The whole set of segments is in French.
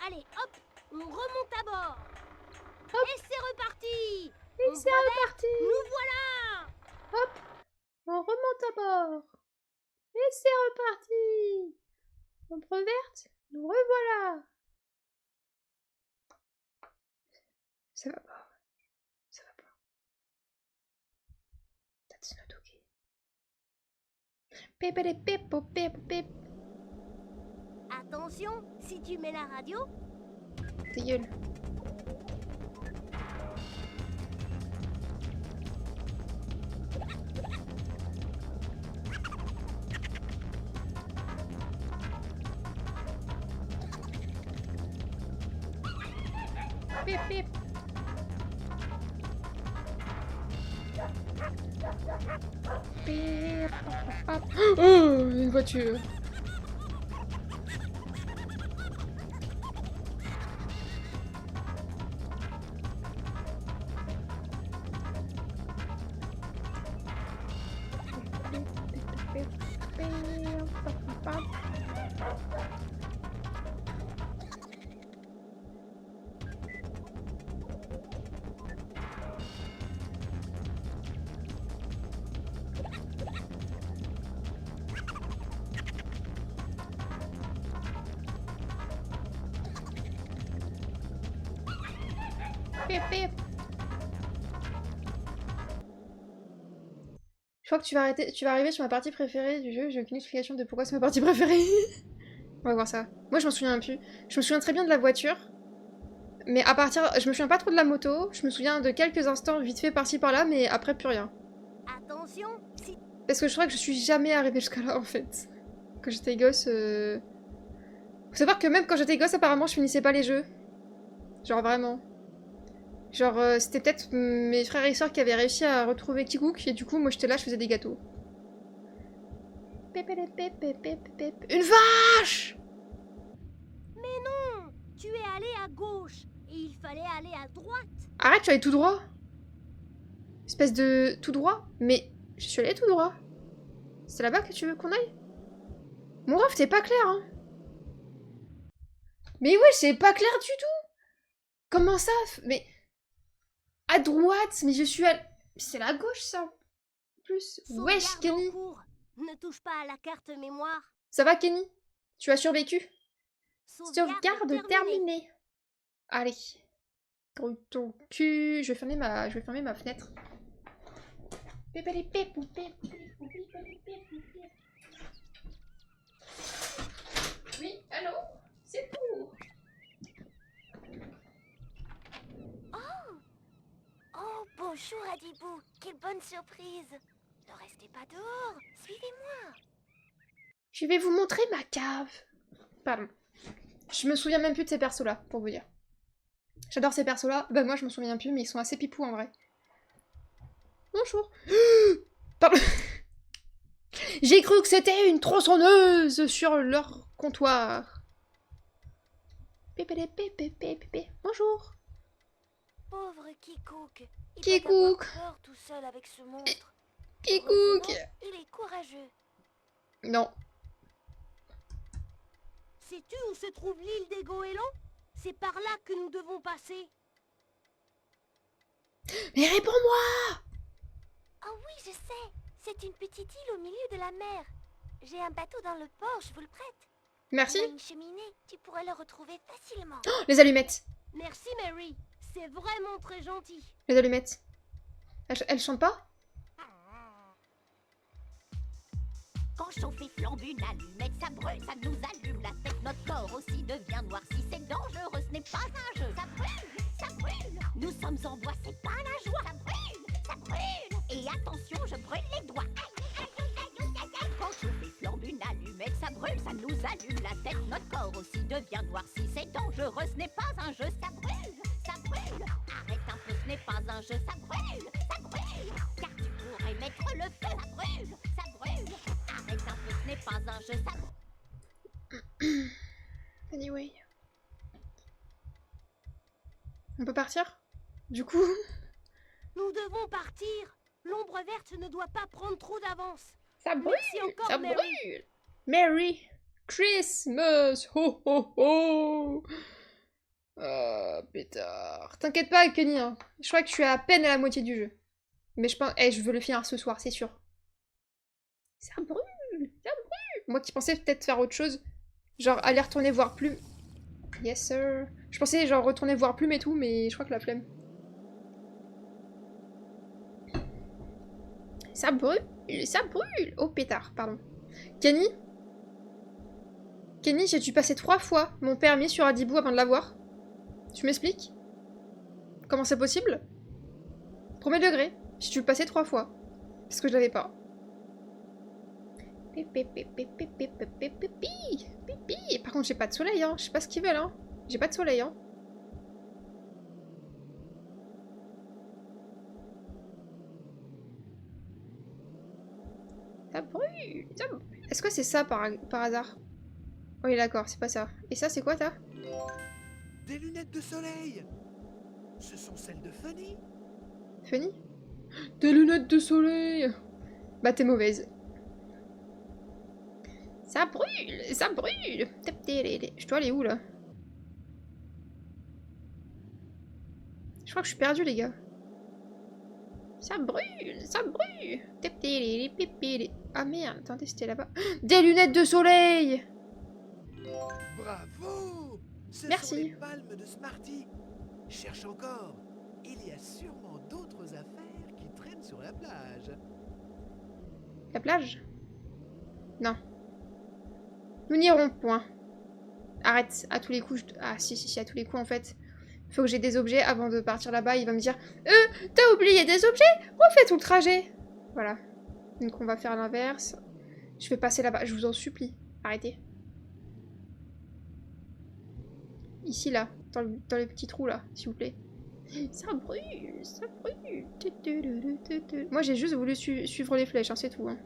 Allez, hop, on remonte à bord. Hop. Et c'est reparti. Et c'est reparti. Nous voilà. Hop, on remonte à bord. Et c'est reparti. Ombre verte, nous revoilà. Ça va pas. Ça va pas. That's not okay. Pépé pépo pépo pép. Attention, si tu mets la radio. Ta gueule. Pip pip. Pip, hop, hop. Oh, une voiture. Pip, pip. Je crois que tu vas arriver sur ma partie préférée du jeu. J'ai aucune explication de pourquoi c'est ma partie préférée. On va voir ça. Moi, je m'en souviens plus. Je me souviens très bien de la voiture. Mais à partir... Je me souviens pas trop de la moto. Je me souviens de quelques instants vite fait par-ci par-là, mais après plus rien. Attention, si... Parce que je crois que je suis jamais arrivée jusqu'à là, en fait. Quand j'étais gosse... Faut savoir que même quand j'étais gosse, apparemment, je finissais pas les jeux. Genre vraiment. Genre, c'était peut-être mes frères et sœurs qui avaient réussi à retrouver Kikouk, et du coup, moi j'étais là, je faisais des gâteaux. Une vache! Mais non, tu es allé à gauche et il fallait aller à droite. Arrête, tu allais tout droit. Espèce de... tout droit? Mais je suis allée tout droit. C'est là-bas que tu veux qu'on aille? Mon ref, t'es pas clair, hein? Mais ouais, c'est pas clair du tout! Comment ça? Mais... à droite? Mais je suis à... c'est la gauche, ça. Plus... Wesh, Sauvegarde Kenny! en cours. Ne touche pas à la carte mémoire. Ça va, Kenny? Tu as survécu? Sauvegarde Sauvegarde terminée. Allez. Gros ton cul. Je vais fermer ma fenêtre. Oui, allô? C'est pour. Oh, bonjour Adibou. Quelle bonne surprise. Ne restez pas dehors. Suivez-moi. Je vais vous montrer ma cave. Pardon. Je me souviens même plus de ces persos-là, pour vous dire. J'adore ces persos-là. Bah moi, je me souviens plus, mais ils sont assez pipous en vrai. Bonjour. Pardon. J'ai cru que c'était une tronçonneuse sur leur comptoir. Bonjour. Pauvre Kikouk. Il Kikouk. doit avoir peur tout seul avec ce monstre. Kikouk. Heureusement, il est courageux. Non. Sais-tu où se trouve l'île des goélands? C'est par là que nous devons passer. Mais réponds-moi! Ah oui, je sais. C'est une petite île au milieu de la mer. J'ai un bateau dans le port, je vous le prête. Merci. Il y a une cheminée, tu pourrais le retrouver facilement. Oh, les allumettes. Merci Mary, c'est vraiment très gentil. Les allumettes. Elles chantent pas? Quand chauffe et flambe une allumette, ça brûle, ça nous allume la tête. Notre corps aussi devient noir. Si c'est dangereux, ce n'est pas un jeu. Ça brûle, ça brûle. Nous sommes en bois, c'est pas la joie. Ça brûle, ça brûle. Et attention, je brûle les doigts. Quand chauffe et flambe une allumette, ça brûle, ça nous allume la tête. Notre corps aussi devient noir. Si c'est dangereux, ce n'est pas un jeu. Ça brûle, ça brûle. Arrête un peu, ce n'est pas un jeu. Ça brûle, ça brûle. Car tu pourrais mettre le feu. Ça brûle, ça brûle. Arrête un peu, ce n'est pas un jeu, ça brûle. Anyway. On peut partir? Du coup... Nous devons partir. L'ombre verte ne doit pas prendre trop d'avance. Ça brûle! Merci encore, Ça Mary. brûle! Merry Christmas! Ho ho ho! Oh, pétard. T'inquiète pas, Kenny, hein. Je crois que je suis à peine à la moitié du jeu. Mais je pense... Eh, je veux le finir ce soir, c'est sûr. Ça brûle, ça brûle. Moi qui pensais peut-être faire autre chose. Genre aller retourner voir Plume. Yes, sir. Je pensais genre retourner voir Plume et tout, mais je crois que la flemme. Ça brûle, ça brûle. Oh, pétard, pardon. Kenny, j'ai dû passer 3 fois mon permis sur Adibou avant de l'avoir. Tu m'expliques? Comment c'est possible? Premier degré, j'ai dû le passer 3 fois. Parce que je l'avais pas. Par contre, j'ai pas de soleil, hein. Je sais pas ce qu'ils veulent, hein. J'ai pas de soleil, hein. Ça brûle, ça brûle. Est-ce que c'est ça par hasard? Oui, d'accord, c'est pas ça. Et ça, c'est quoi, ça? Des lunettes de soleil. Ce sont celles de Funny. Funny? Des lunettes de soleil. Bah, t'es mauvaise. Ça brûle, ça brûle. Je dois aller où, là? Je crois que je suis perdue, les gars. Ça brûle, ça brûle. Ah merde, attendez, c'était là-bas. Des lunettes de soleil. Bravo. Ce Merci. sont les palmes de Smarty. Cherche encore. Il y a sûrement d'autres affaires qui traînent sur la plage. La plage? Non. Nous n'irons point. Arrête, à tous les coups. Ah si, à tous les coups en fait. Faut que j'ai des objets avant de partir là-bas. Il va me dire t'as oublié des objets? Refais tout le trajet. Voilà. Donc on va faire l'inverse. Je vais passer là-bas, je vous en supplie. Arrêtez. Ici là, dans le petit trou là, s'il vous plaît. Ça brûle, ça brûle. Moi j'ai juste voulu suivre les flèches, hein, c'est tout. Hein.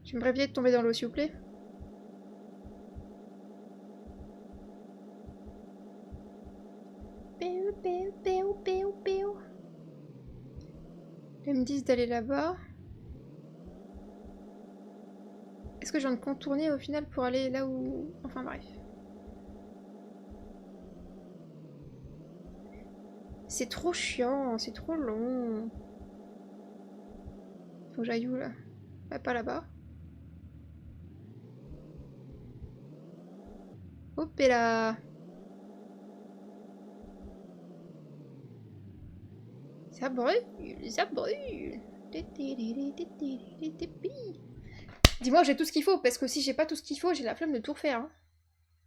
J'aimerais bien tomber dans l'eau, s'il vous plaît. Ils me disent d'aller là-bas. Est-ce que je viens de contourner au final pour aller là où... Enfin bref. C'est trop chiant, c'est trop long. Faut que j'aille où là? Bah, pas là-bas. Hop et là. Ça brûle, ça brûle. Dis-moi, j'ai tout ce qu'il faut, parce que si j'ai pas tout ce qu'il faut, j'ai la flemme de tout refaire. Hein.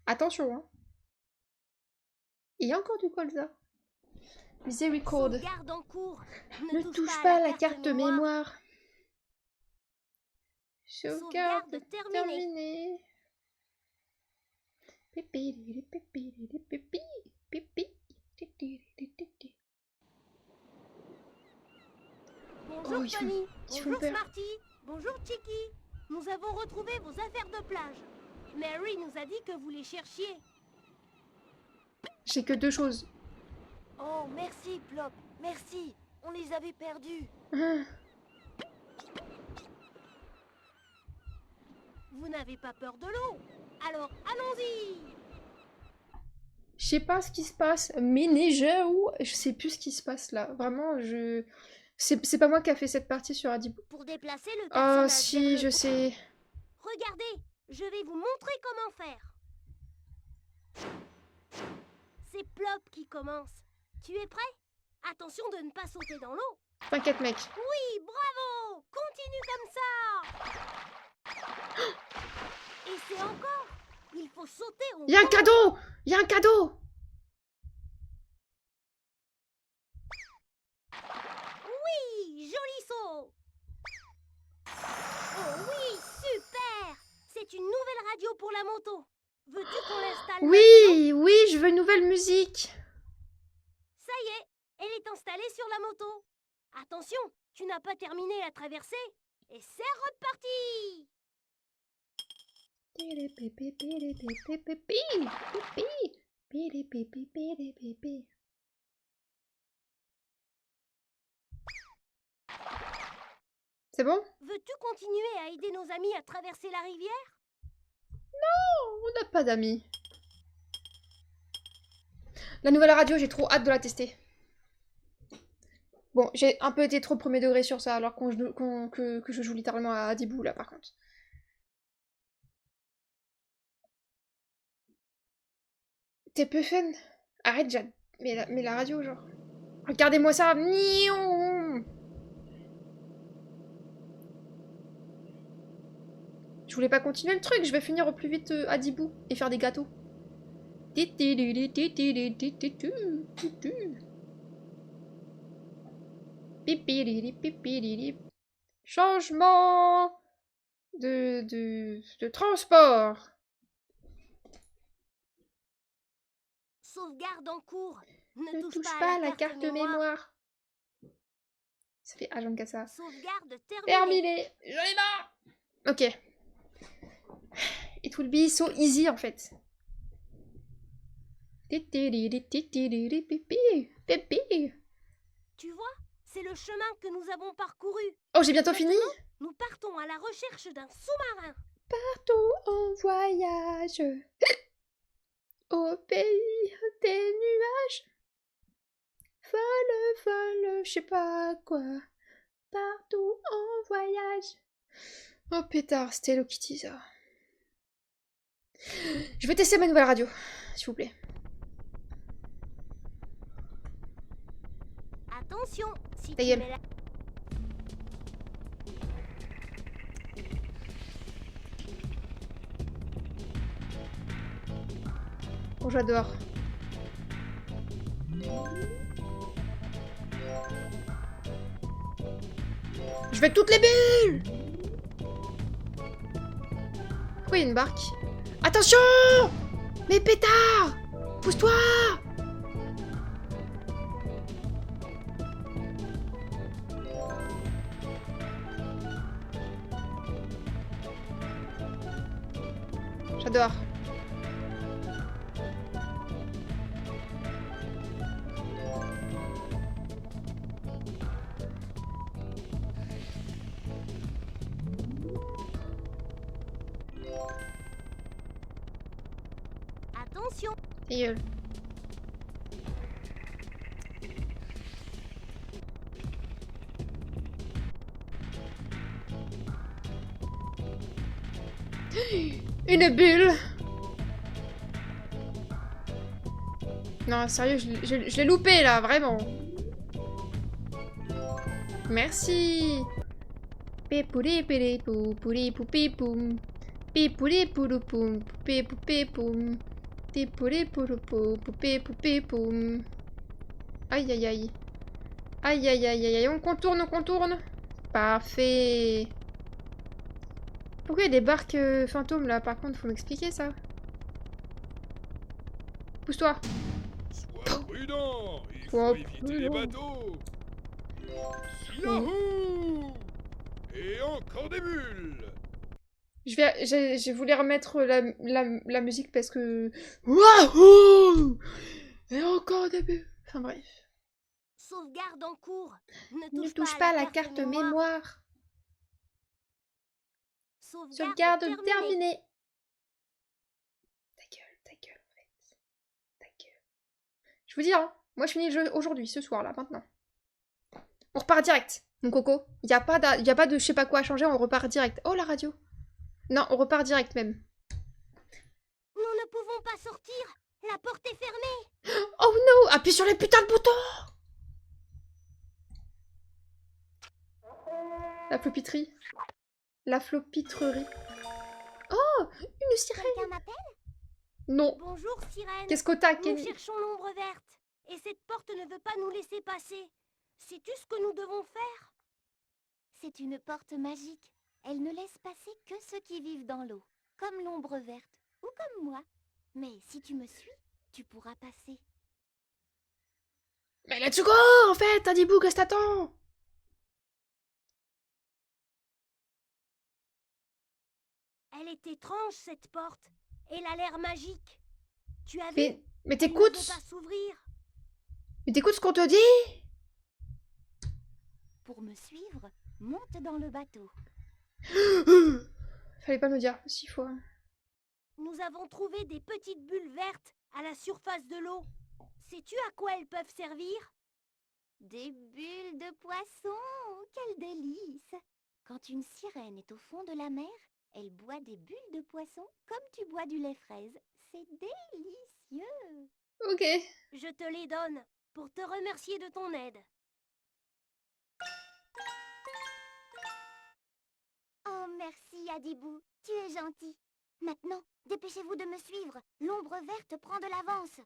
Attention, hein. Il y a encore du colza. Miséricorde. Sauvegarde en cours. Ne touche pas à la carte mémoire. Sauvegarde Sauvegarde terminée. terminée. Bonjour Oh, ils font- Tony. ils font Bonjour peur. Smarty. Bonjour Chicky. Nous avons retrouvé vos affaires de plage. Mary nous a dit que vous les cherchiez. J'ai que 2 choses. Oh, merci, Plop. Merci. On les avait perdus. Ah, Vous n'avez pas peur de l'eau. Alors allons-y. je sais pas ce qui se passe, mais neige ou je sais plus ce qui se passe là. Vraiment, je... C'est pas moi qui a fait cette partie sur Adibou. Pour déplacer le Oh personnage vers si, le je fond. sais. Regardez, je vais vous montrer comment faire. C'est Plop qui commence. Tu es prêt? Attention de ne pas sauter dans l'eau. T'inquiète mec. Oui, bravo. Continue comme ça. Et c'est encore. Il faut sauter au Il y a un fond. cadeau! Il y a un cadeau! Oui, joli saut. Oh oui, super. C'est une nouvelle radio pour la moto. Veux-tu qu'on l'installe maintenant? Oui, oui, je veux une nouvelle musique. Ça y est, elle est installée sur la moto. Attention, tu n'as pas terminé la traversée. Et c'est reparti. C'est bon? Veux-tu continuer à aider nos amis à traverser la rivière? On n'a pas d'amis. La nouvelle radio, j'ai trop hâte de la tester. Bon, j'ai un peu été trop premier degré sur ça, alors que je joue littéralement à Adibou, là, par contre. T'es peu fun. Arrête, Jade. Mais la radio, genre. Regardez-moi ça. Miaou. Je voulais pas continuer le truc, je vais finir au plus vite à Dibou et faire des gâteaux. Changement de transport. Sauvegarde en cours. Ne touche pas à la carte mémoire. Ça fait agent de ça. Sauvegarde terminée. Terminé. J'en ai marre. Ok. It will be so easy en fait. Tu vois, c'est le chemin que nous avons parcouru. Oh, j'ai bientôt fini. Nous partons à la recherche d'un sous-marin. Partons en voyage au pays des nuages. Folle, folle, je sais pas quoi. Partout en voyage. Oh pétard, c'était Hello Kitty ça. Je vais tester ma nouvelle radio, s'il vous plaît. Attention, si Ta tu gueule. mets la... Oh, j'adore. Je vais avec toutes les bulles. Pourquoi il y a une barque? Attention! Mais pétard! Pousse-toi! J'adore. Attention, Ta gueule. Une bulle. Non, sérieux, je l'ai loupé là, vraiment. Merci. Pépouli pili pou pouli poupi poum. Pipouli poulou poum poupé poupé poum. Pipouli poulou pou poupé poupé poum. Aïe aïe aïe. Aïe aïe aïe aïe aïe, on contourne, on contourne. Parfait. Pourquoi il y a des barques fantômes là? Par contre, faut m'expliquer ça. Pousse-toi. Sois prudent, il Sois faut éviter les prudent. bateaux. Yahoo! Et encore des bulles. Je voulais remettre la musique parce que... Wouhou! Et encore des bulles. Enfin bref. sauvegarde en cours. Ne touche pas à la carte mémoire. Sauvegarde Sauvegarde terminée. terminée. Ta gueule en fait. Ta gueule. Je vous dis, hein, moi je finis le jeu aujourd'hui, ce soir là, maintenant. On repart direct, mon coco. Y a pas de je sais pas quoi à changer, on repart direct. Oh la radio. Non, on repart direct même. Nous ne pouvons pas sortir. La porte est fermée. Oh no, appuie sur les putains de boutons. La flopiterie. La flopitrerie. Oh, une sirène. Quelqu'un m'appelle? Non. Bonjour, sirène. Qu'est-ce que t'as, Nous Kenny? cherchons l'ombre verte. Et cette porte ne veut pas nous laisser passer. Sais-tu ce que nous devons faire? C'est une porte magique. Elle ne laisse passer que ceux qui vivent dans l'eau. Comme l'ombre verte. Ou comme moi. Mais si tu me suis, tu pourras passer. Mais let's go, en fait, Adibou, qu'est-ce que t'attends? Elle est étrange, cette porte. Elle a l'air magique. Tu as vu? Mais Elle ne t'écoutes? veut pas s'ouvrir. Mais t'écoutes ce qu'on te dit? Pour me suivre, Monte dans le bateau. Fallait pas me le dire 6 fois. Nous avons trouvé des petites bulles vertes à la surface de l'eau. Sais-tu à quoi elles peuvent servir? Des bulles de poisson. Quel délice! Quand une sirène est au fond de la mer, elle boit des bulles de poisson comme tu bois du lait fraise. C'est délicieux! Ok. Je te les donne pour te remercier de ton aide. Oh, merci, Adibou. Tu es gentil. Maintenant, dépêchez-vous de me suivre. L'ombre verte prend de l'avance.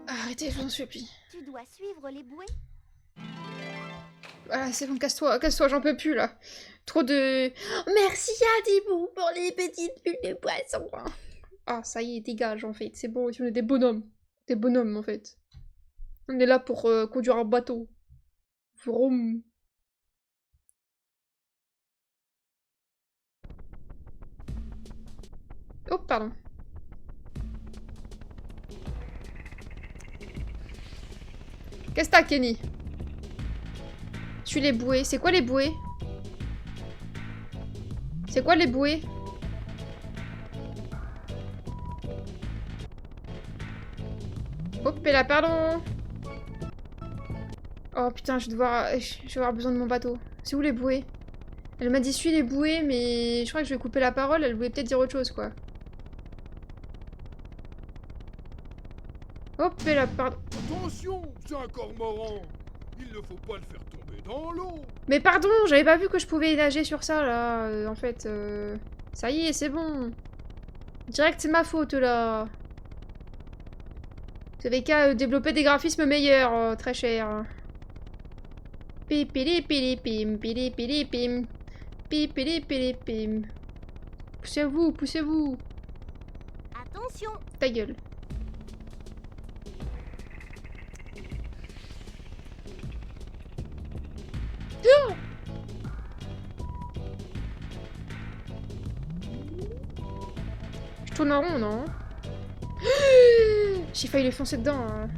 Arrêtez, je vous en supplie. Tu dois suivre les bouées. Voilà, c'est bon, casse-toi, j'en peux plus là. Trop de... Merci Adibou pour les petites bulles de poisson. Ah, ça y est, dégage en fait, c'est bon, on est des bonhommes. Des bonhommes en fait. On est là pour conduire un bateau. Vroom. Oh, pardon. Qu'est-ce que t'as, Kenny? Suis les bouées. C'est quoi les bouées? C'est quoi les bouées? Hop là, pardon. Oh putain, je vais avoir besoin de mon bateau. C'est où les bouées? Elle m'a dit suis les bouées, mais je crois que je vais couper la parole. Elle voulait peut-être dire autre chose, quoi. Hop là, pardon. Attention, c'est un cormoran. Il ne faut pas le faire tomber dans l'eau. Mais pardon, j'avais pas vu que je pouvais nager sur ça, là. En fait, ça y est, c'est bon. Direct, c'est ma faute, là. Vous avez qu'à développer des graphismes meilleurs, très cher. Pipilipilipim, pilipilipim. Pipilipilipim. Poussez-vous, poussez-vous. Attention! Ta gueule. Oh, je tourne en rond, non? J'ai failli les foncer dedans. Hein.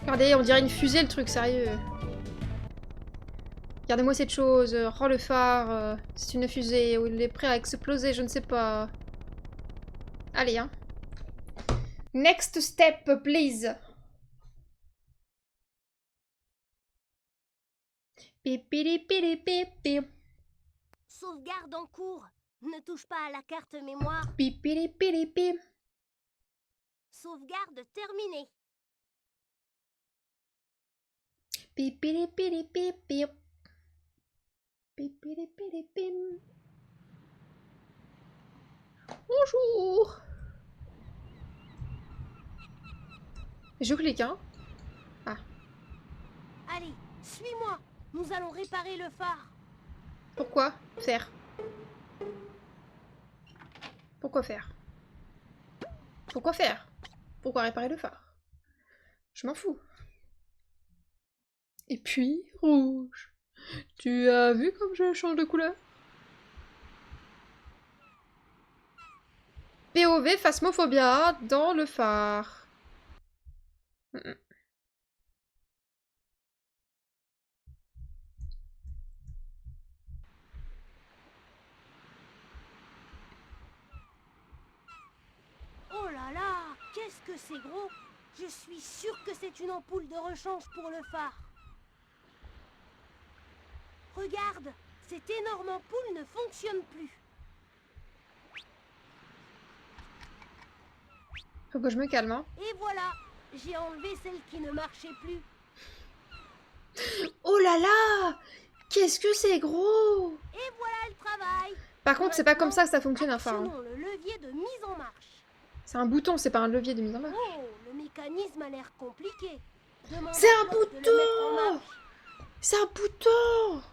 Regardez, on dirait une fusée le truc, sérieux. Regardez-moi cette chose. Oh, le phare. C'est une fusée. Ou il est prêt à exploser, je ne sais pas. Allez, hein. Next step, please. Pipilipilipip. Sauvegarde en cours. Ne touche pas à la carte mémoire. Pipilipilipip. Sauvegarde terminée. Pipilipilipip. Pipilipilipim. Bonjour. Je clique, hein. Ah. Allez, suis-moi. Nous allons réparer le phare. Pourquoi faire? Pourquoi faire? Pourquoi faire? Pourquoi réparer le phare? Je m'en fous. Et puis, rouge. Tu as vu comme je change de couleur? POV Phasmophobia dans le phare. Oh là là, qu'est-ce que c'est gros! Je suis sûre que c'est une ampoule de rechange pour le phare. Regarde, cette énorme ampoule ne fonctionne plus. Faut que je me calme, hein. Et voilà, j'ai enlevé celle qui ne marchait plus. Oh là là! Qu'est-ce que c'est gros! Et voilà le travail. Par contre, c'est pas comme ça que ça fonctionne un phare. Hein. Actionnons le levier de mise en marche. C'est un bouton, c'est pas un levier de mise en marche. Oh, le mécanisme a l'air compliqué. Demande C'est à un Claude de le mettre en bouton! marche. C'est un bouton!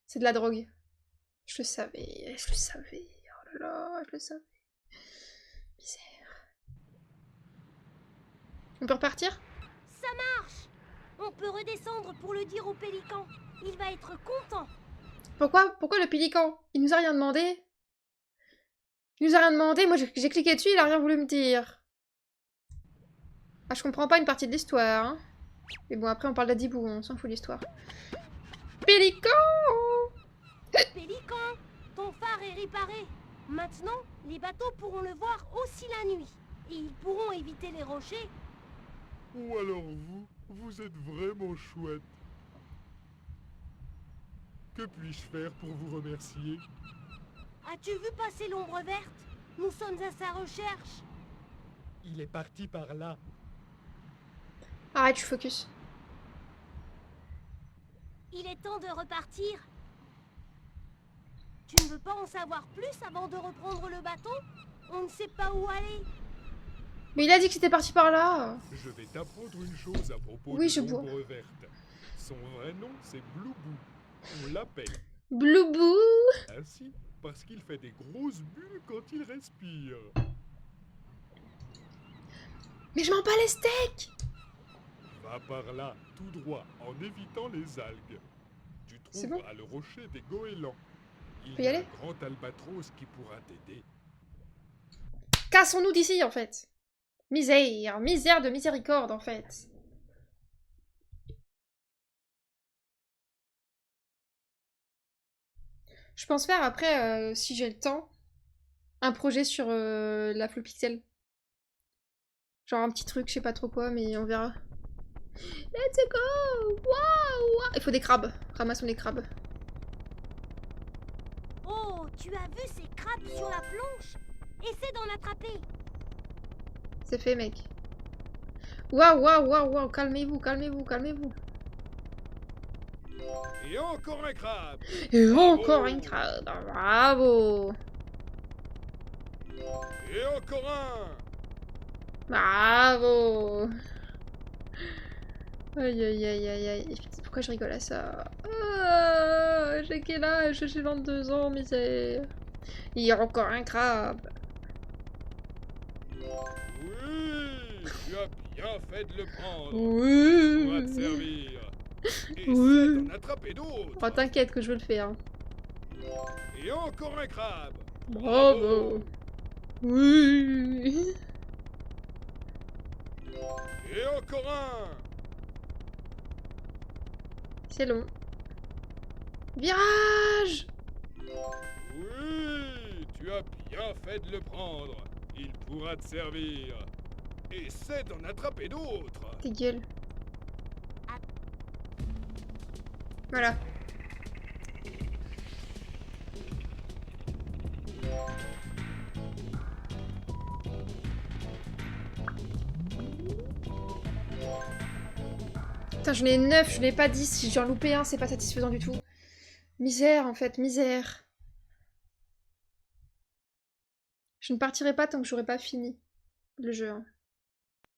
C'est de la drogue. Je le savais, je le savais. Oh là là, je le savais. Misère. On peut repartir? ça marche! On peut redescendre pour le dire au pélican. Il va être content. Pourquoi le pélican? Il nous a rien demandé. Il nous a rien demandé, moi j'ai cliqué dessus, il a rien voulu me dire. Ah, je comprends pas une partie de l'histoire. Hein. Mais bon, après on parle d'Adibou, on s'en fout de l'histoire. Pélican! Pélican, ton phare est réparé. Maintenant, les bateaux pourront le voir aussi la nuit. Et ils pourront éviter les rochers. Ou alors vous êtes vraiment chouette. Que puis-je faire pour vous remercier? As-tu vu passer l'ombre verte? Nous sommes à sa recherche. Il est parti par là. Arrête, je focus. Il est temps de repartir. Tu ne veux pas en savoir plus avant de reprendre le bateau? On ne sait pas où aller. Mais il a dit que c'était parti par là. Je vais t'apprendre une chose à propos Oui, de je vois. l'ombre verte. Son vrai nom, c'est Blue Boo. On l'appelle Blue Boo. ainsi parce qu'il fait des grosses bulles quand il respire. Mais je m'en bats les steaks. Va par là, tout droit, en évitant les algues. Tu C'est trouveras le rocher des goélands. Il Peut y y a aller un grand albatros qui pourra t'aider. Cassons-nous d'ici, en fait. Misère, misère de miséricorde, en fait. Je pense faire après, si j'ai le temps, un projet sur la full pixel. Genre un petit truc, je sais pas trop quoi, mais on verra. Let's go! Wow! Il faut des crabes. Ramassons les crabes. Oh, tu as vu ces crabes sur la planche? Essaie d'en attraper. C'est fait, mec. Waouh, waouh, waouh, waouh, calmez-vous, calmez-vous, calmez-vous. Et encore un crabe! Et Bravo. encore un crabe, bravo! Et encore un! Bravo! Aïe, aïe, aïe, aïe, aïe. Putain, pourquoi je rigole à ça? Ah, j'ai quel âge? J'ai 22 ans, misère. Il y a encore un crabe. Oui! Tu as bien fait de le prendre. Oui! Pourra te servir. Et Oui. essaie d'en attraper d'autres. Oh, t'inquiète que je veux le faire. Et encore un crabe. Bravo! Oui! Et encore un. C'est long. Virage! Oui! Tu as bien fait de le prendre. Il pourra te servir. Essaie d'en attraper d'autres. Tes gueules. Voilà. Putain, j'en ai 9, je n'ai pas 10. Si j'en loupé un, c'est pas satisfaisant du tout. Misère, en fait, misère. Je ne partirai pas tant que j'aurai pas fini le jeu. Hein.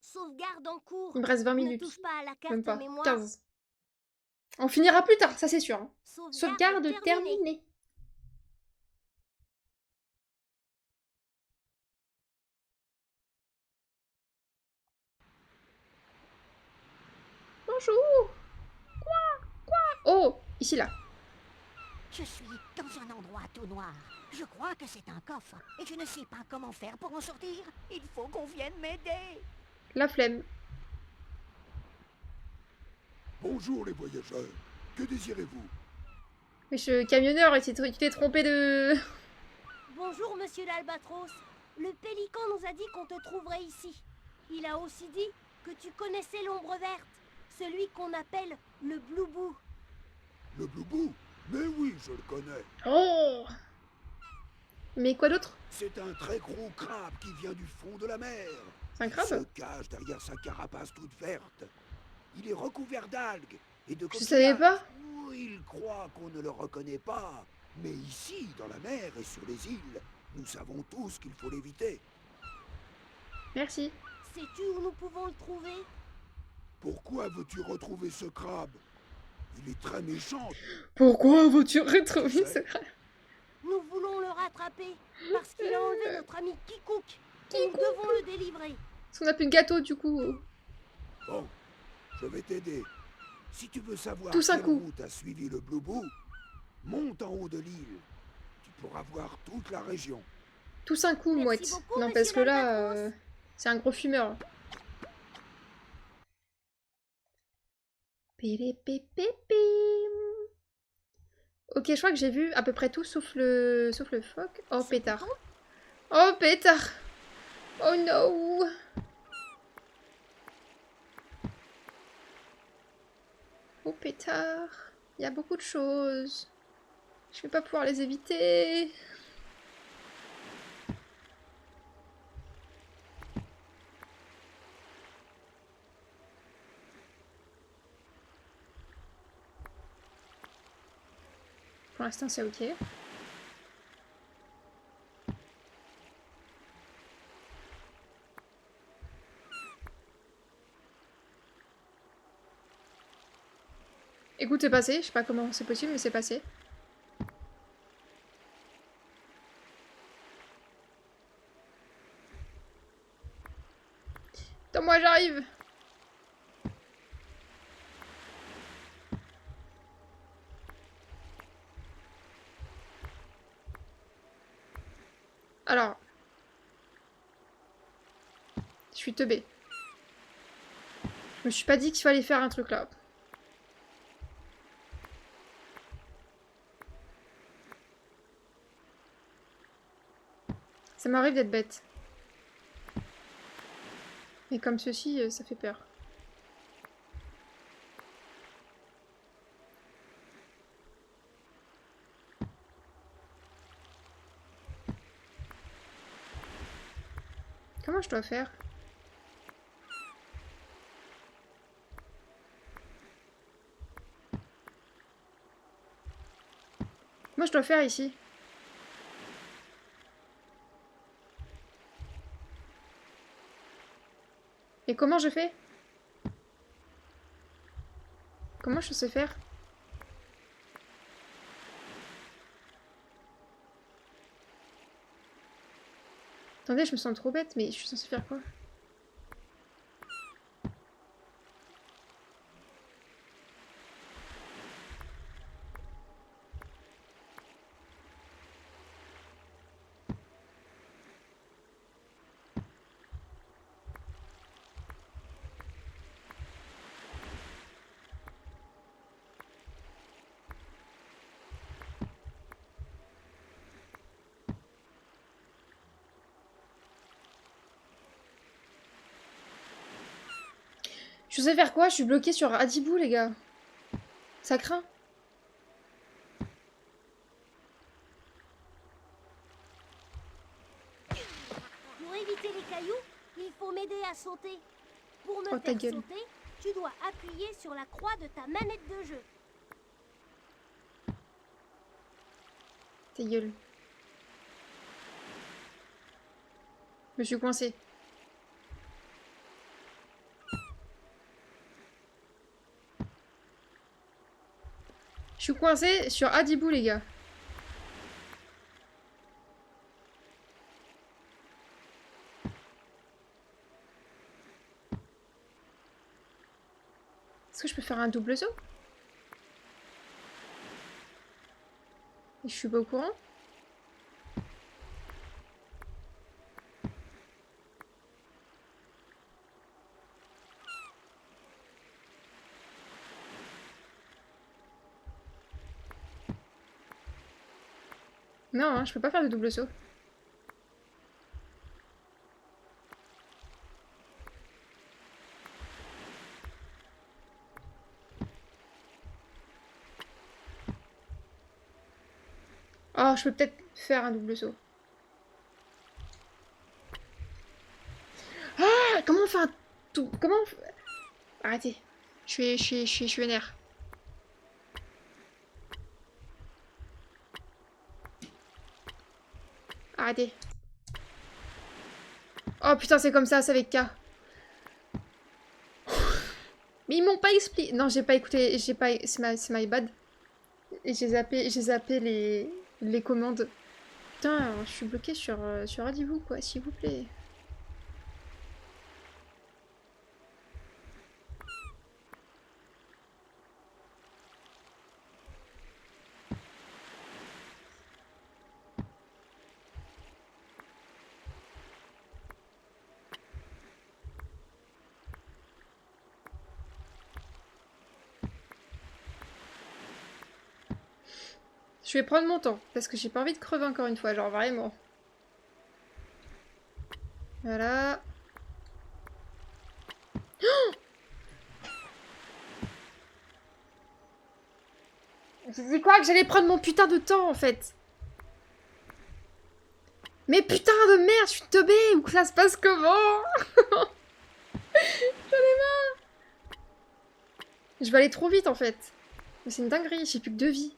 Sauvegarde en cours. Il me reste 20 Ne minutes. touche pas à la carte Même pas. mémoire. 15. On finira plus tard, ça c'est sûr. Hein. Sauvegarde terminée. terminée. Bonjour. Quoi? Oh, ici là. Je suis dans un endroit tout noir. Je crois que c'est un coffre. Et je ne sais pas comment faire pour en sortir. Il faut qu'on vienne m'aider. La flemme. Bonjour les voyageurs. Que désirez-vous? Mais ce camionneur, tu t'es trompé de... Bonjour, monsieur l'Albatros. Le pélican nous a dit qu'on te trouverait ici. Il a aussi dit que tu connaissais l'ombre verte, celui qu'on appelle le Blue Boo. Le Blue Boo? Mais oui, je le connais. Oh. Mais quoi d'autre? C'est un très gros crabe qui vient du fond de la mer. C'est un Il crabe? se cache derrière sa carapace toute verte. Il est recouvert d'algues et de Je savais coquillages. pas. Il croit qu'on ne le reconnaît pas. Mais ici, dans la mer et sur les îles, nous savons tous qu'il faut l'éviter. Merci. Sais-tu où nous pouvons le trouver? Pourquoi veux-tu retrouver ce crabe? Il est très méchant. Pourquoi veux-tu retrouver ce crabe? Nous voulons le rattraper parce qu'il a enlevé notre ami Kikouk. Et nous Kikouk. devons le délivrer. Parce qu'on a plus de gâteau du coup. Bon, Je vais t'aider. Si tu veux savoir Tous un quelle coup. route a suivi le Blue Boo, monte en haut de l'île. Tu pourras voir toute la région. Tous un coup, Merci mouette. beaucoup, Non, monsieur parce que là, l'Albatros. c'est un gros fumeur. Pérépépépé. Ok, je crois que j'ai vu à peu près tout sauf le phoque. Oh, C'était pétard. ton- Oh, pétard. Oh no. Oh, pétard. Il y a beaucoup de choses. Je vais pas pouvoir les éviter. Pour l'instant, c'est ok. Écoute, c'est passé. Je sais pas comment c'est possible, mais c'est passé. Attends-moi, j'arrive. Alors. Je suis teubée. Je me suis pas dit qu'il fallait faire un truc là. Ça m'arrive d'être bête. Mais comme ceci, ça fait peur. Comment je dois faire? Comment je dois faire ici? Et comment je fais? Comment je sais faire? Attendez, je me sens trop bête, mais je suis censée faire quoi? Je sais faire quoi? Je suis bloquée sur Adibou, les gars. Ça craint. Pour éviter les cailloux, il faut m'aider à sauter. Pour me Oh, ta faire gueule. sauter, tu dois appuyer sur la croix de ta manette de jeu. Ta gueule. Je me suis coincée. Je suis coincée sur Adibou, les gars. Est-ce que je peux faire un double saut? Et je suis pas au courant? Non, hein, je peux pas faire de double saut. Oh, je peux peut-être faire un double saut. Ah, comment on fait un tout... Comment on fait... Arrêtez. Je suis vénère. Arrêtez. Oh putain, c'est comme ça, c'est avec K. Mais ils m'ont pas expliqué. Non, j'ai pas écouté. J'ai pas. C'est my bad. Et j'ai zappé les commandes. Putain, je suis bloquée sur Adibou, quoi, s'il vous plaît. Je vais prendre mon temps, parce que j'ai pas envie de crever encore une fois, genre vraiment. Voilà. Oh, j'ai dit quoi? Que j'allais prendre mon putain de temps, en fait. Mais putain de merde, je suis teubée, ou que ça se passe comment? J'en ai marre. Je vais aller trop vite, en fait. Mais c'est une dinguerie, j'ai plus que 2 vies.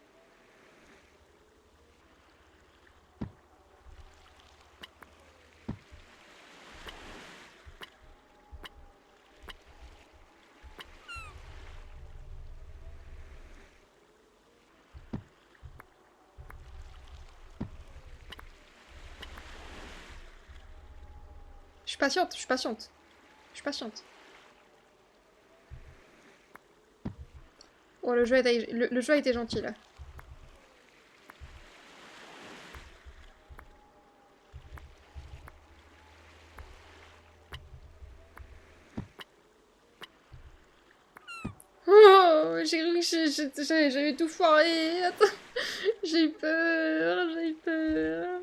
Je suis patiente, je suis patiente. Je suis patiente. Oh, le jeu a été gentil, là. Oh, j'ai cru que j'avais tout foiré. Attends, j'ai eu peur, j'ai eu peur.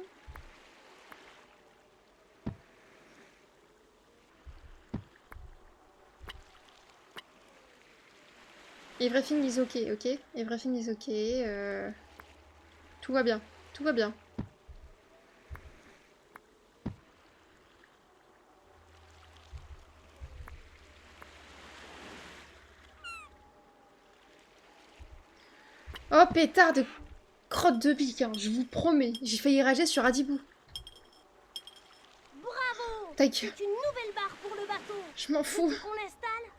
Everything is okay, ok? Everything is okay. Tout va bien, tout va bien. Oh, pétard de crotte de bique, hein, je vous promets. J'ai failli rager sur Adibou. Bravo! Ta gueule. C'est une nouvelle barre pour le bateau. Je m'en fous. Veux-tu qu'on l'installe?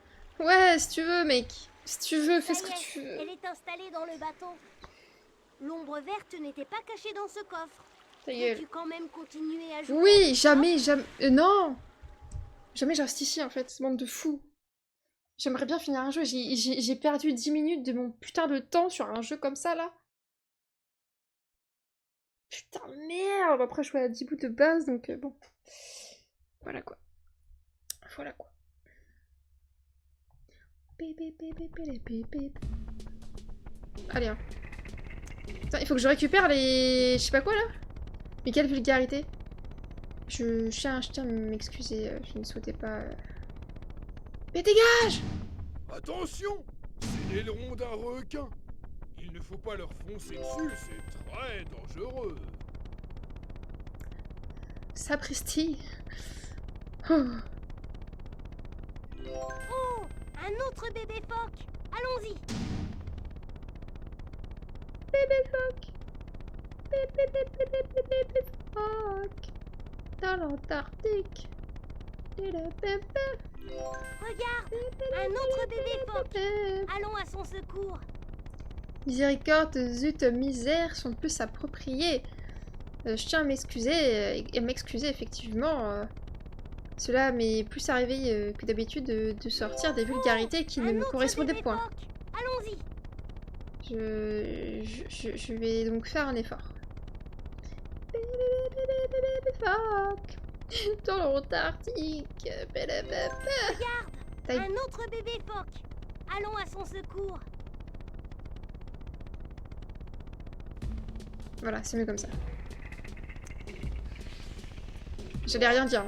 Ouais, si tu veux, mec. Si tu veux, fais ce Ça que y est, tu veux. elle est installée dans le bateau. L'ombre verte n'était pas cachée dans ce coffre. Ta gueule. Peux-tu quand même continuer à jouer Oui, avec jamais, jamais... non! Jamais je reste ici, en fait, bande de fous. J'aimerais bien finir un jeu, j'ai perdu 10 minutes de mon putain de temps sur un jeu comme ça, là. Putain, merde! Après, je suis à 10 bouts de base, donc bon. Voilà, quoi. Voilà, quoi. Allez, hein. Putain, il faut que je récupère les... je sais pas quoi, là. Mais quelle vulgarité. Je tiens à m'excuser, je ne souhaitais pas... Mais dégage! Attention! C'est l'aileron d'un requin. Il ne faut pas leur foncer dessus, c'est très dangereux. Sapristi. Oh. Oh, un autre bébé phoque. Allons-y. Bébé phoque. Bébé phoque. Dans l'Antarctique. Regarde, un autre bébé phoque. Allons à son secours. Miséricorde, zut, misère sont plus appropriés. Je tiens à m'excuser effectivement. Cela m'est plus arrivé que d'habitude de sortir des vulgarités qui ne me correspondaient point. Allons-y. Je vais donc faire un effort. Dans l'Antarctique. Regarde, Taille. un autre bébé phoque. Allons à son secours. Voilà, c'est mieux comme ça. J'allais rien dire.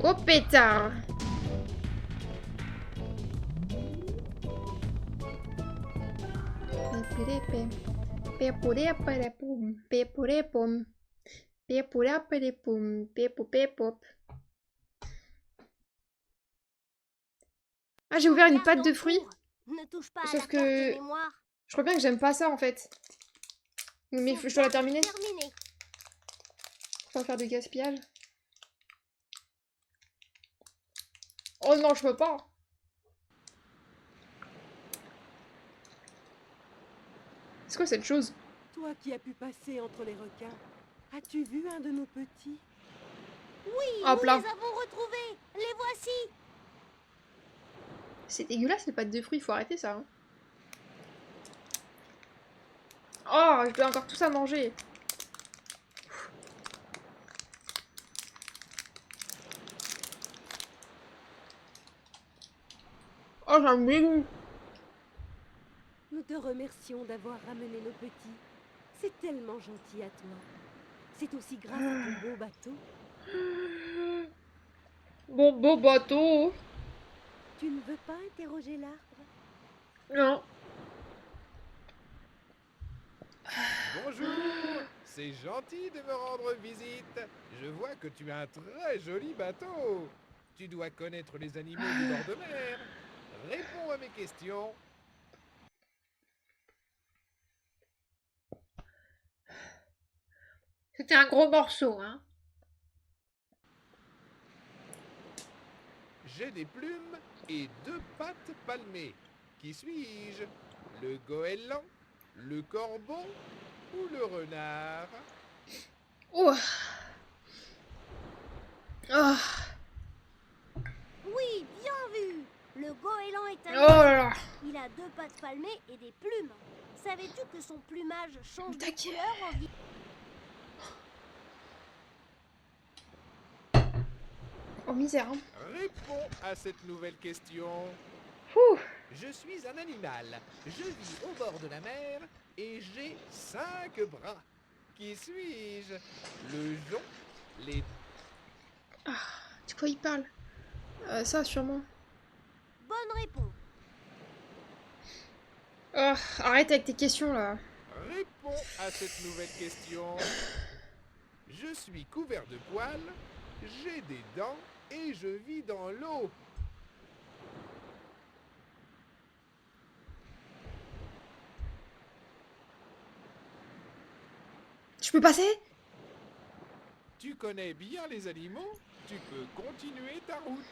Oh pétard! Ah, j'ai ouvert une pâte de fruits. Ne touche pas à Sauf la que- carte mémoire. Je crois bien que j'aime pas ça en fait. Mais je dois la terminer. Terminé. Faut pas faire de gaspillage. Oh non, je peux pas. C'est quoi cette chose? Toi qui as pu passer entre les requins, as-tu vu un de nos petits? Oui, Hop nous là. les avons retrouvés. Les voici. C'est dégueulasse les pâtes de fruits, faut arrêter ça. Hein. Oh, je dois encore tout ça manger. Oh, j'aime bien. Nous te remercions d'avoir ramené nos petits. C'est tellement gentil à toi. C'est aussi grâce à ton beau bateau. Bon beau bateau. Tu ne veux pas interroger l'arbre? Non. Bonjour. C'est gentil de me rendre visite. Je vois que tu as un très joli bateau. Tu dois connaître les animaux du bord de mer. Réponds à mes questions. C'était un gros morceau, hein. J'ai des plumes et 2 pattes palmées. Qui suis-je? Le goéland, le corbeau ou le renard? Oh. Oh. Oui, bien vu. Le goéland est Oh un là là. Il a 2 pattes palmées et des plumes. Savais-tu que son plumage change de Ta gueule. couleur en vie? Oh misère, hein. Réponds à cette nouvelle question. Ouh. Je suis un animal. Je vis au bord de la mer et j'ai 5 bras. Qui suis-je? Le jonc, les... De quoi il parle? Ça, sûrement. Bonne réponse. Oh, arrête avec tes questions, là. Réponds à cette nouvelle question. Je suis couvert de poils, j'ai des dents et je vis dans l'eau. Je peux passer? Tu connais bien les animaux? Tu peux continuer ta route.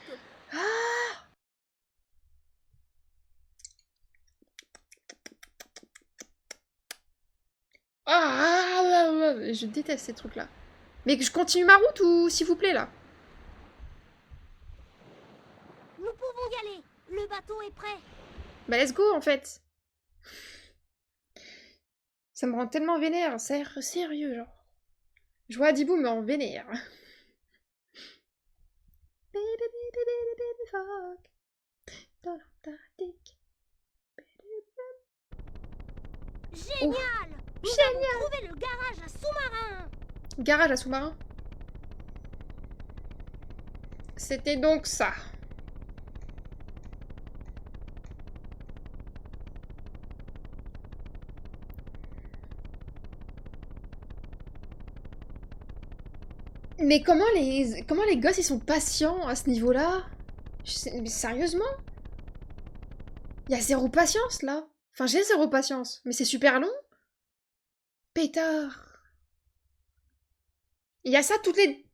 Je déteste ces trucs-là. Mais que je continue ma route ou s'il vous plaît, là? Nous pouvons y aller. Le bateau est prêt. Bah let's go, en fait. Ça me rend tellement vénère, sérieux, genre. Je vois Adibou, mais en vénère. Génial. Nous avons trouvé le garage à sous-marin. Garage à sous-marin. C'était donc ça. Mais comment les gosses ils sont patients à ce niveau-là? Mais sérieusement? Il y a zéro patience là. Enfin j'ai zéro patience, mais c'est super long. Pétard. Il y a ça toutes les...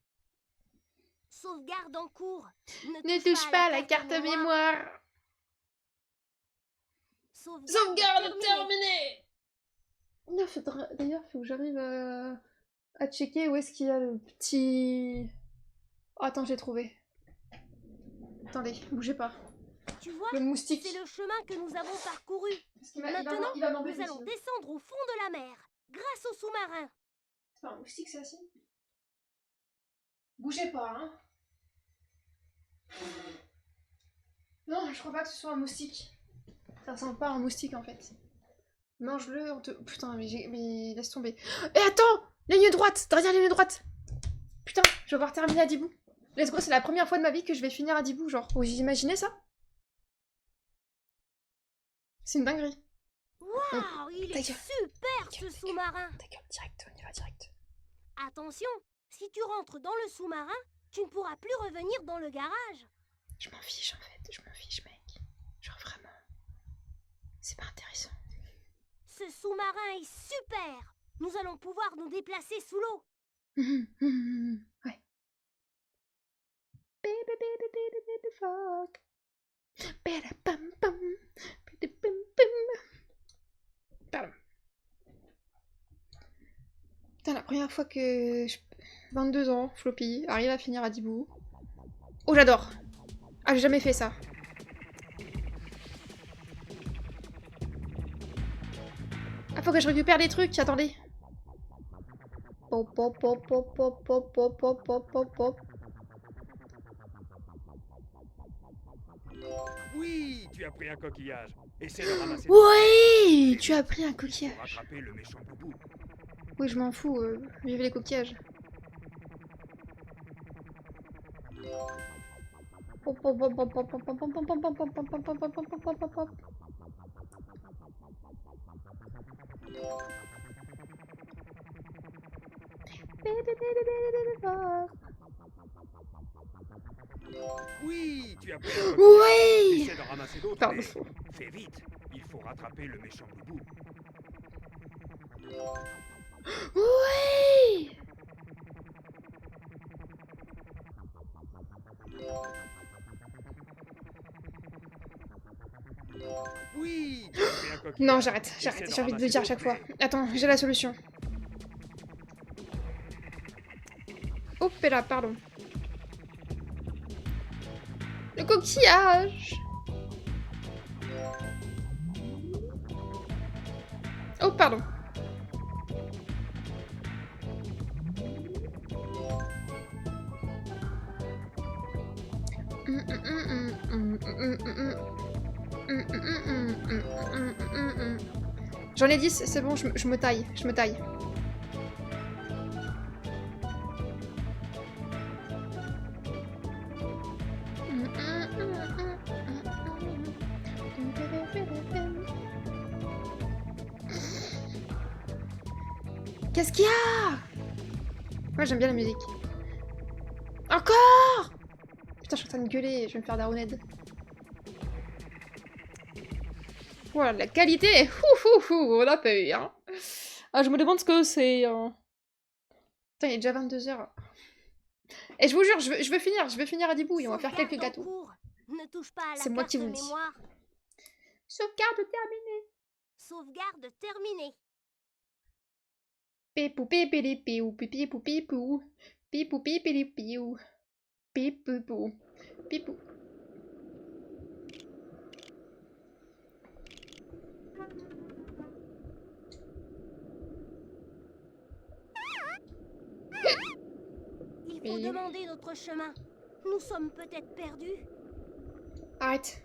Sauvegarde en cours. Ne touche pas à la carte mémoire. Sauvegarde terminée. Non, d'ailleurs, faut que j'arrive à checker où est-ce qu'il y a le petit... Oh, attends, j'ai trouvé. Attendez, bougez pas. Tu vois, Le moustique. c'est le chemin que nous avons parcouru. Parce qu'il Maintenant, il va m'embêter, nous allons sinon. descendre au fond de la mer, grâce au sous-marin. C'est pas un moustique, ça, si? Bougez pas, hein. Non, je crois pas que ce soit un moustique. Ça ressemble pas à un moustique, en fait. Mange-le, on te... Putain, mais laisse tomber. Et attends! Ligne droite! Derrière ligne droite! Putain, je vais pouvoir terminer à Dibou. Let's go, c'est la première fois de ma vie que je vais finir à Dibou, genre. Vous imaginez ça? C'est une dinguerie. Waouh, il Ta est gueule. super ce sous-marin. Ta gueule, direct, on y va direct. Attention, si tu rentres dans le sous-marin, tu ne pourras plus revenir dans le garage. Je m'en fiche, en fait. Je m'en fiche, mec. Genre, vraiment. C'est pas intéressant. Ce sous-marin est super. Nous allons pouvoir nous déplacer sous l'eau. Ouais. Baby fuck. Pam. Pardon. Putain, la première fois que 22 ans, Floppy, arrive à finir à Dibou. Oh, j'adore. Ah, j'ai jamais fait ça. Ah, faut que je récupère des trucs, attendez. Pop, pop, pop, pop, pop, pop, pop, pop, pop, pop, pop. Oui, tu tu as pris un coquillage. Essaie de ramasser... Oui, tu as pris un Pour coquillage. rattraper le méchant boubou. Oui, je m'en fous, vive les coquillages. Oui, tu as pris un coquillage. Oui. Essaie de ramasser d'autres. Pardon. Mais fais vite, il faut rattraper le méchant boubou. Oui. Oui, tu as pris un coquillage. Non, j'arrête, Essaie j'arrête, de j'ai envie de le ramasser dire à chaque d'autres, fois. mais- Attends, j'ai la solution. Hop là, pardon. Le coquillage. Oh, pardon. J'en ai 10, c'est bon, je me taille, je me taille. Qu'est-ce qu'il y a? Moi j'aime bien la musique. Encore! Putain, je suis en train de gueuler, je vais me faire daroned. Voilà, la qualité, on l'a pas eu, hein. Ah, je me demande ce que c'est. Putain, il est déjà 22h. Et je vous jure, je veux finir à Dibouille, on va faire quelques Sauvegarde en gâteaux. cours. Ne touche pas à la C'est moi carte qui vous le dis. mémoire. Sauvegarde terminée. Sauvegarde terminée. Pipou pipili piou pipou pipou. Pipou pipili piou. Pipou pipou. Il faut Oui. demander notre chemin. Nous sommes peut-être perdus. Arrête.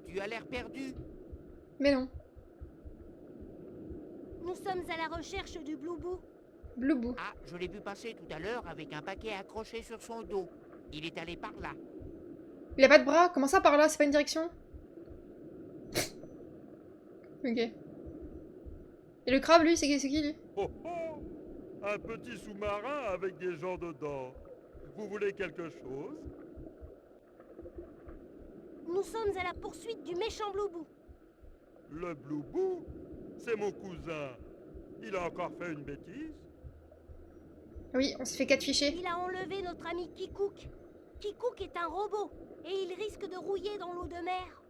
Tu as l'air perdu. Mais non. Nous sommes à la recherche du Bloubou. Bloubou. Ah, je l'ai vu passer tout à l'heure avec un paquet accroché sur son dos. Il est allé par là. Il a pas de bras, comment ça par là? C'est pas une direction? Ok. Et le crabe, lui, c'est qui lui? Oh oh! Un petit sous-marin avec des gens dedans. Vous voulez quelque chose? Nous sommes à la poursuite du méchant Bloubou. Le Bloubou? C'est mon cousin. Il a encore fait une bêtise? Oui, on s'est fait 4 fichiers. Il a enlevé notre ami Kikouk. Kikouk est un robot et il risque de rouiller dans l'eau de mer.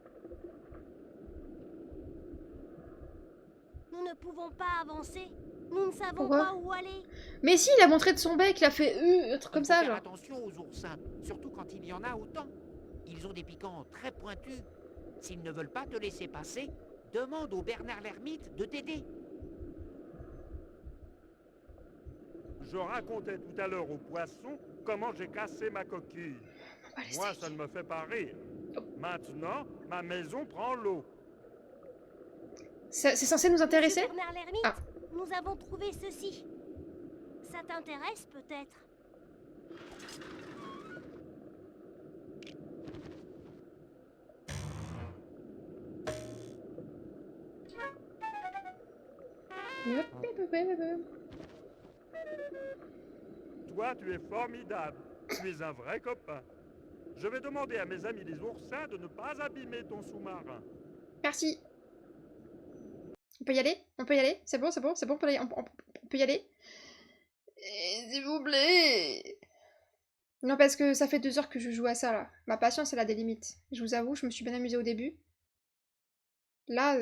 Nous ne pouvons pas avancer. Nous ne savons Pourquoi pas où aller. Mais si, il a montré de son bec, il a fait un truc comme Il faut ça, faire genre. attention aux oursins, surtout quand il y en a autant. Ils ont des piquants très pointus. S'ils ne veulent pas te laisser passer, demande au Bernard l'ermite de t'aider. Je racontais tout à l'heure au poisson comment j'ai cassé ma coquille. On va laisser Moi, avec. ça ne me fait pas rire. Maintenant, ma maison prend l'eau. C'est censé nous intéresser? Monsieur Bernard l'ermite, Ah. nous avons trouvé ceci. Ça t'intéresse peut-être? Toi, tu es formidable. Tu es un vrai copain. Je vais demander à mes amis les oursins de ne pas abîmer ton sous-marin. Merci. On peut y aller? On peut y aller? C'est bon, on peut y aller. On peut y aller? S'il vous plaît. Non, parce que ça fait 2 heures que je joue à ça, là. Ma patience, elle a des limites. Je vous avoue, je me suis bien amusée au début. Là,